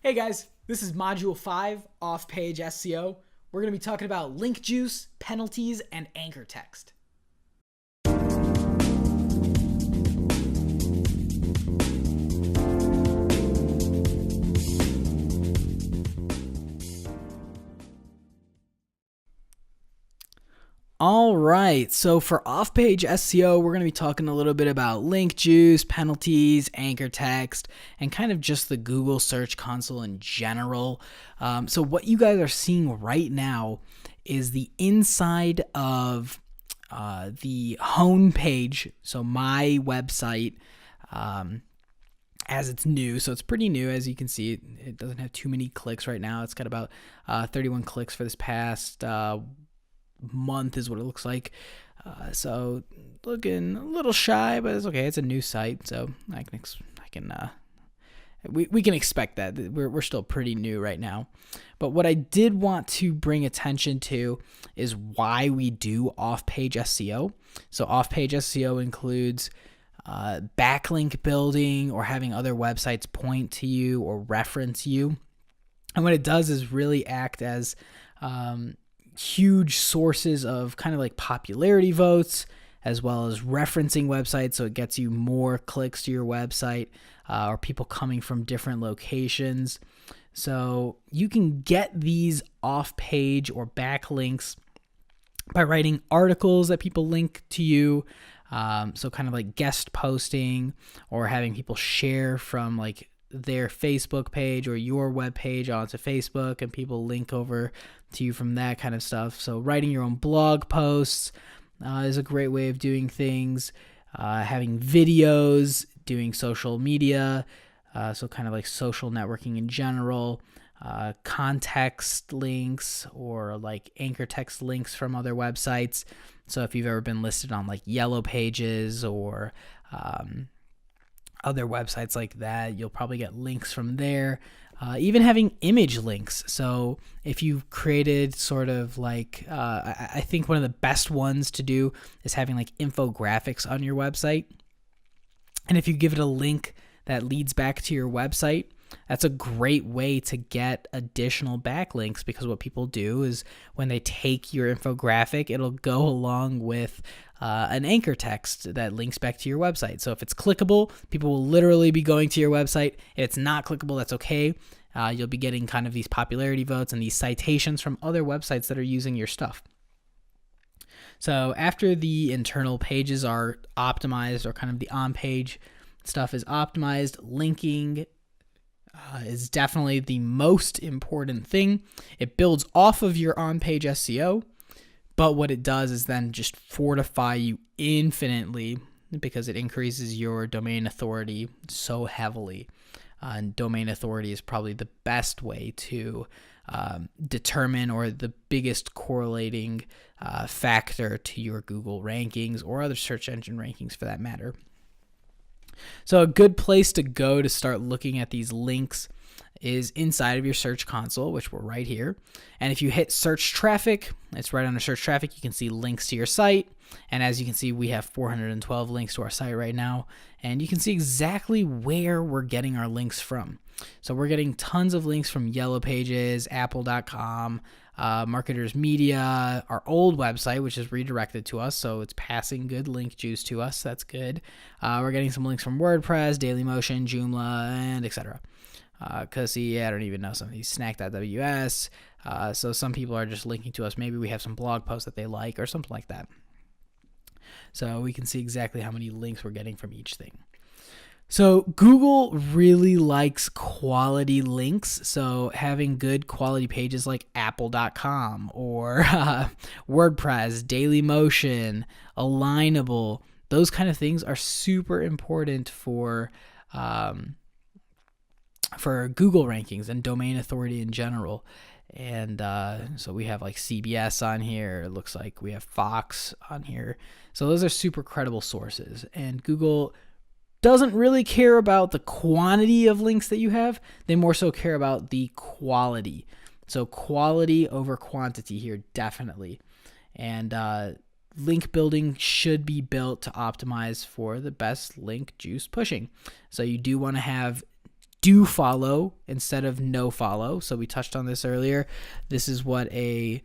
Hey guys, this is Module 5, Off-Page SEO. We're going to be talking about link juice, penalties, and anchor text. All right, so for off-page SEO, we're going to be talking a little bit about link juice, penalties, anchor text, and kind of just the Google Search Console in general. So what you guys are seeing right now is the inside of the home page. So my website, as it's new, so it's pretty new. As you can see, it doesn't have too many clicks right now. It's got about 31 clicks for this past month is what it looks like. So looking a little shy, but it's okay. It's a new site, so we can expect that. We're still pretty new right now. But what I did want to bring attention to is why we do off-page SEO. So off-page SEO includes backlink building or having other websites point to you or reference you. And what it does is really act as huge sources of kind of like popularity votes, as well as referencing websites, so it gets you more clicks to your website or people coming from different locations. So you can get these off-page or backlinks by writing articles that people link to you. So kind of like guest posting or having people share from like their Facebook page or your web page onto Facebook, and people link over to you from that kind of stuff. So writing your own blog posts is a great way of doing things. Having videos, doing social media, so kind of like social networking in general. Context links or like anchor text links from other websites. So if you've ever been listed on like Yellow Pages or other websites like that, you'll probably get links from there. Even having image links. So if you've created sort of like, I think one of the best ones to do is having like infographics on your website. And if you give it a link that leads back to your website, that's a great way to get additional backlinks, because what people do is when they take your infographic, it'll go along with an anchor text that links back to your website. So if it's clickable, people will literally be going to your website. If it's not clickable, that's okay. You'll be getting kind of these popularity votes and these citations from other websites that are using your stuff. So after the internal pages are optimized, or kind of the on-page stuff is optimized, linking is definitely the most important thing. It builds off of your on-page SEO, but what it does is then just fortify you infinitely, because it increases your domain authority so heavily. And domain authority is probably the best way to determine, or the biggest correlating factor to your Google rankings or other search engine rankings for that matter. So a good place to go to start looking at these links is inside of your search console, which we're right here. And if you hit search traffic, it's right under search traffic, you can see links to your site. And as you can see, we have 412 links to our site right now. And you can see exactly where we're getting our links from. So we're getting tons of links from Yellow Pages, apple.com, Marketers Media, our old website, which is redirected to us, so it's passing good link juice to us. That's good. We're getting some links from WordPress, Dailymotion, Joomla, and etc. Because I don't even know some of these, snack.ws. So some people are just linking to us. Maybe we have some blog posts that they like or something like that. So we can see exactly how many links we're getting from each thing. So Google really likes quality links. So having good quality pages like apple.com or WordPress, Dailymotion, Alignable, those kind of things are super important for Google rankings and domain authority in general. And so we have like CBS on here. It looks like we have Fox on here. So those are super credible sources. And Google doesn't really care about the quantity of links that you have. They more so care about the quality. So quality over quantity here, definitely. And link building should be built to optimize for the best link juice pushing. So you do want to have do follow instead of no follow. So we touched on this earlier. This is what a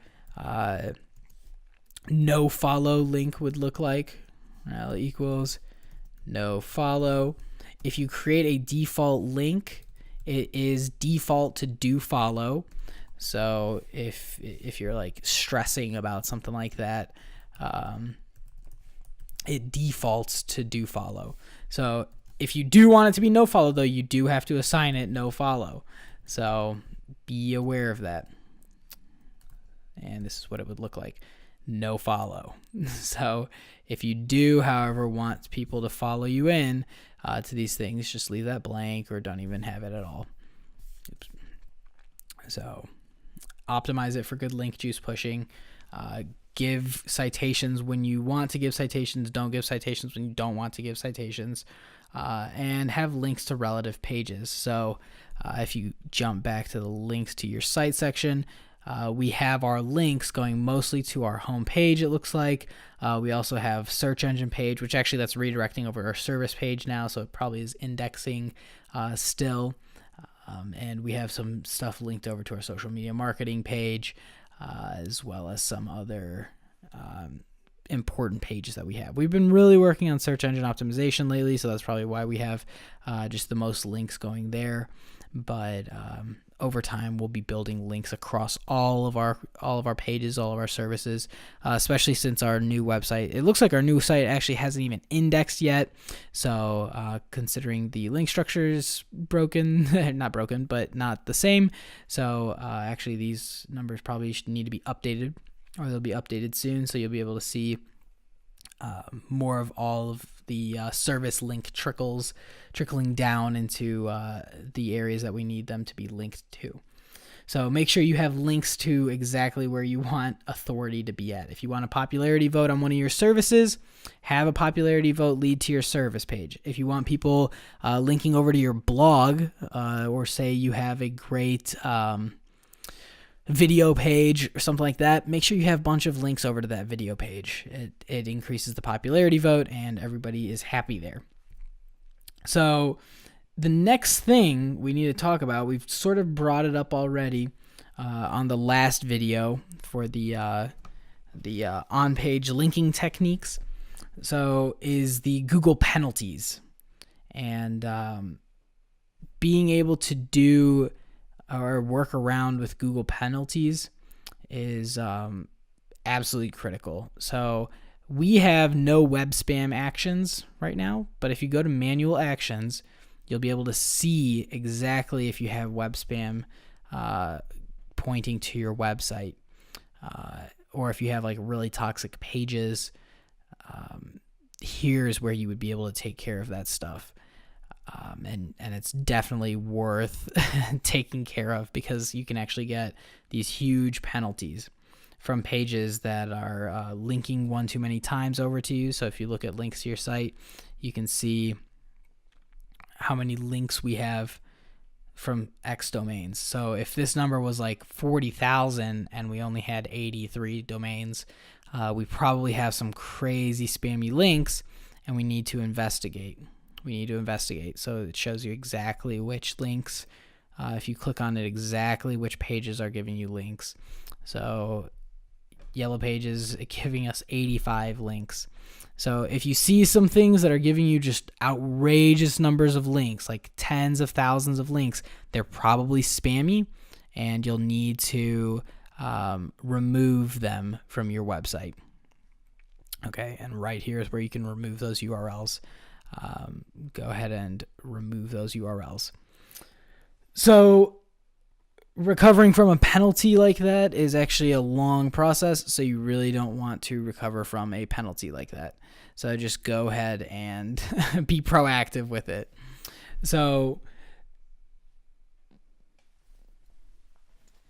no follow link would look like. Rel equals no follow. If you create a default link, it is default to do follow. So if you're like stressing about something like that, it defaults to do follow. So if you do want it to be no follow, though, you do have to assign it no follow. So be aware of that. And this is what it would look like. No follow. So if you do, however, want people to follow you in to these things, just leave that blank or don't even have it at all. Oops. So optimize it for good link juice pushing. Give citations when you want to give citations. Don't give citations when you don't want to give citations. And have links to relative pages. So if you jump back to the links to your site section, we have our links going mostly to our home page, it looks like. We also have search engine page, which actually that's redirecting over our service page now, so it probably is indexing still. And we have some stuff linked over to our social media marketing page, as well as some other important pages that we have. We've been really working on search engine optimization lately, so that's probably why we have just the most links going there. But over time, we'll be building links across all of our pages, all of our services, especially since our new website. It looks like our new site actually hasn't even indexed yet. So considering the link structure is broken, not broken, but not the same. So actually, these numbers probably need to be updated, or they'll be updated soon. So you'll be able to see more of all of the service link trickling down into the areas that we need them to be linked to. So make sure you have links to exactly where you want authority to be at. If you want a popularity vote on one of your services, have a popularity vote lead to your service page. If you want people linking over to your blog, or say you have a great video page or something like that, make sure you have a bunch of links over to that video page. It increases the popularity vote and everybody is happy there. So the next thing we need to talk about, we've sort of brought it up already on the last video for the on-page linking techniques. So is the Google penalties, and being able to do or work around with Google penalties is absolutely critical. So we have no web spam actions right now, but if you go to manual actions, you'll be able to see exactly if you have web spam pointing to your website, or if you have like really toxic pages. Here's where you would be able to take care of that stuff. And it's definitely worth taking care of, because you can actually get these huge penalties from pages that are linking one too many times over to you. So if you look at links to your site, you can see how many links we have from X domains. So if this number was like 40,000 and we only had 83 domains, we probably have some crazy spammy links, and we need to investigate. So it shows you exactly which links, if you click on it, exactly which pages are giving you links. So Yellow Pages giving us 85 links. So if you see some things that are giving you just outrageous numbers of links, like tens of thousands of links, they're probably spammy, and you'll need to remove them from your website. Okay, and right here is where you can remove those URLs. Go ahead and remove those URLs. So recovering from a penalty like that is actually a long process, so you really don't want to recover from a penalty like that. So just go ahead and be proactive with it. So,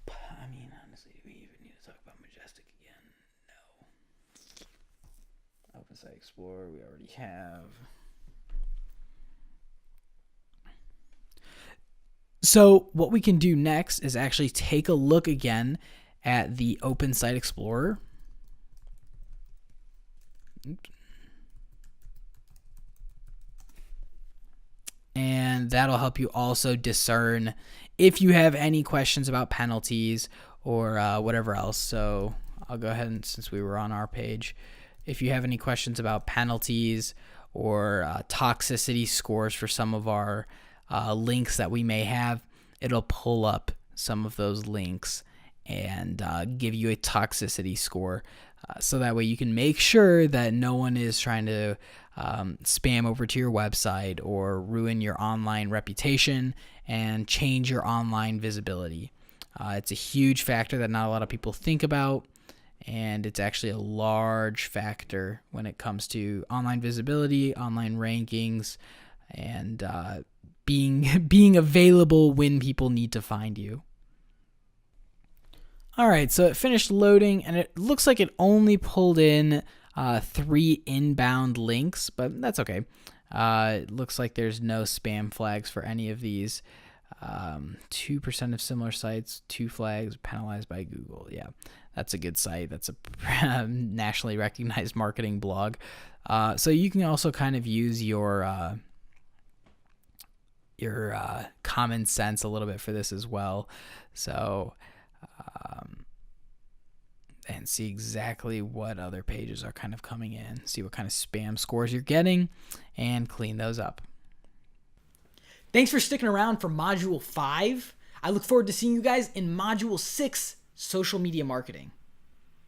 I mean, honestly, do we even need to talk about Majestic again? No. Open Site Explorer, we already have. So what we can do next is actually take a look again at the Open Site Explorer. Oops. and that'll help you also discern if you have any questions about penalties or whatever else. So I'll go ahead and, since we were on our page, if you have any questions about penalties or toxicity scores for some of our links that we may have, it'll pull up some of those links and give you a toxicity score. So that way you can make sure that no one is trying to spam over to your website or ruin your online reputation and change your online visibility. It's a huge factor that not a lot of people think about, and it's actually a large factor when it comes to online visibility, online rankings, and being available when people need to find you. All right, so it finished loading, and it looks like it only pulled in 3 inbound links, but that's okay. It looks like there's no spam flags for any of these. 2% of similar sites, 2 flags penalized by Google. Yeah, that's a good site. That's a nationally recognized marketing blog. So you can also kind of use your common sense a little bit for this as well. So, and see exactly what other pages are kind of coming in, see what kind of spam scores you're getting, and clean those up. Thanks for sticking around for Module 5. I look forward to seeing you guys in Module 6, Social Media Marketing.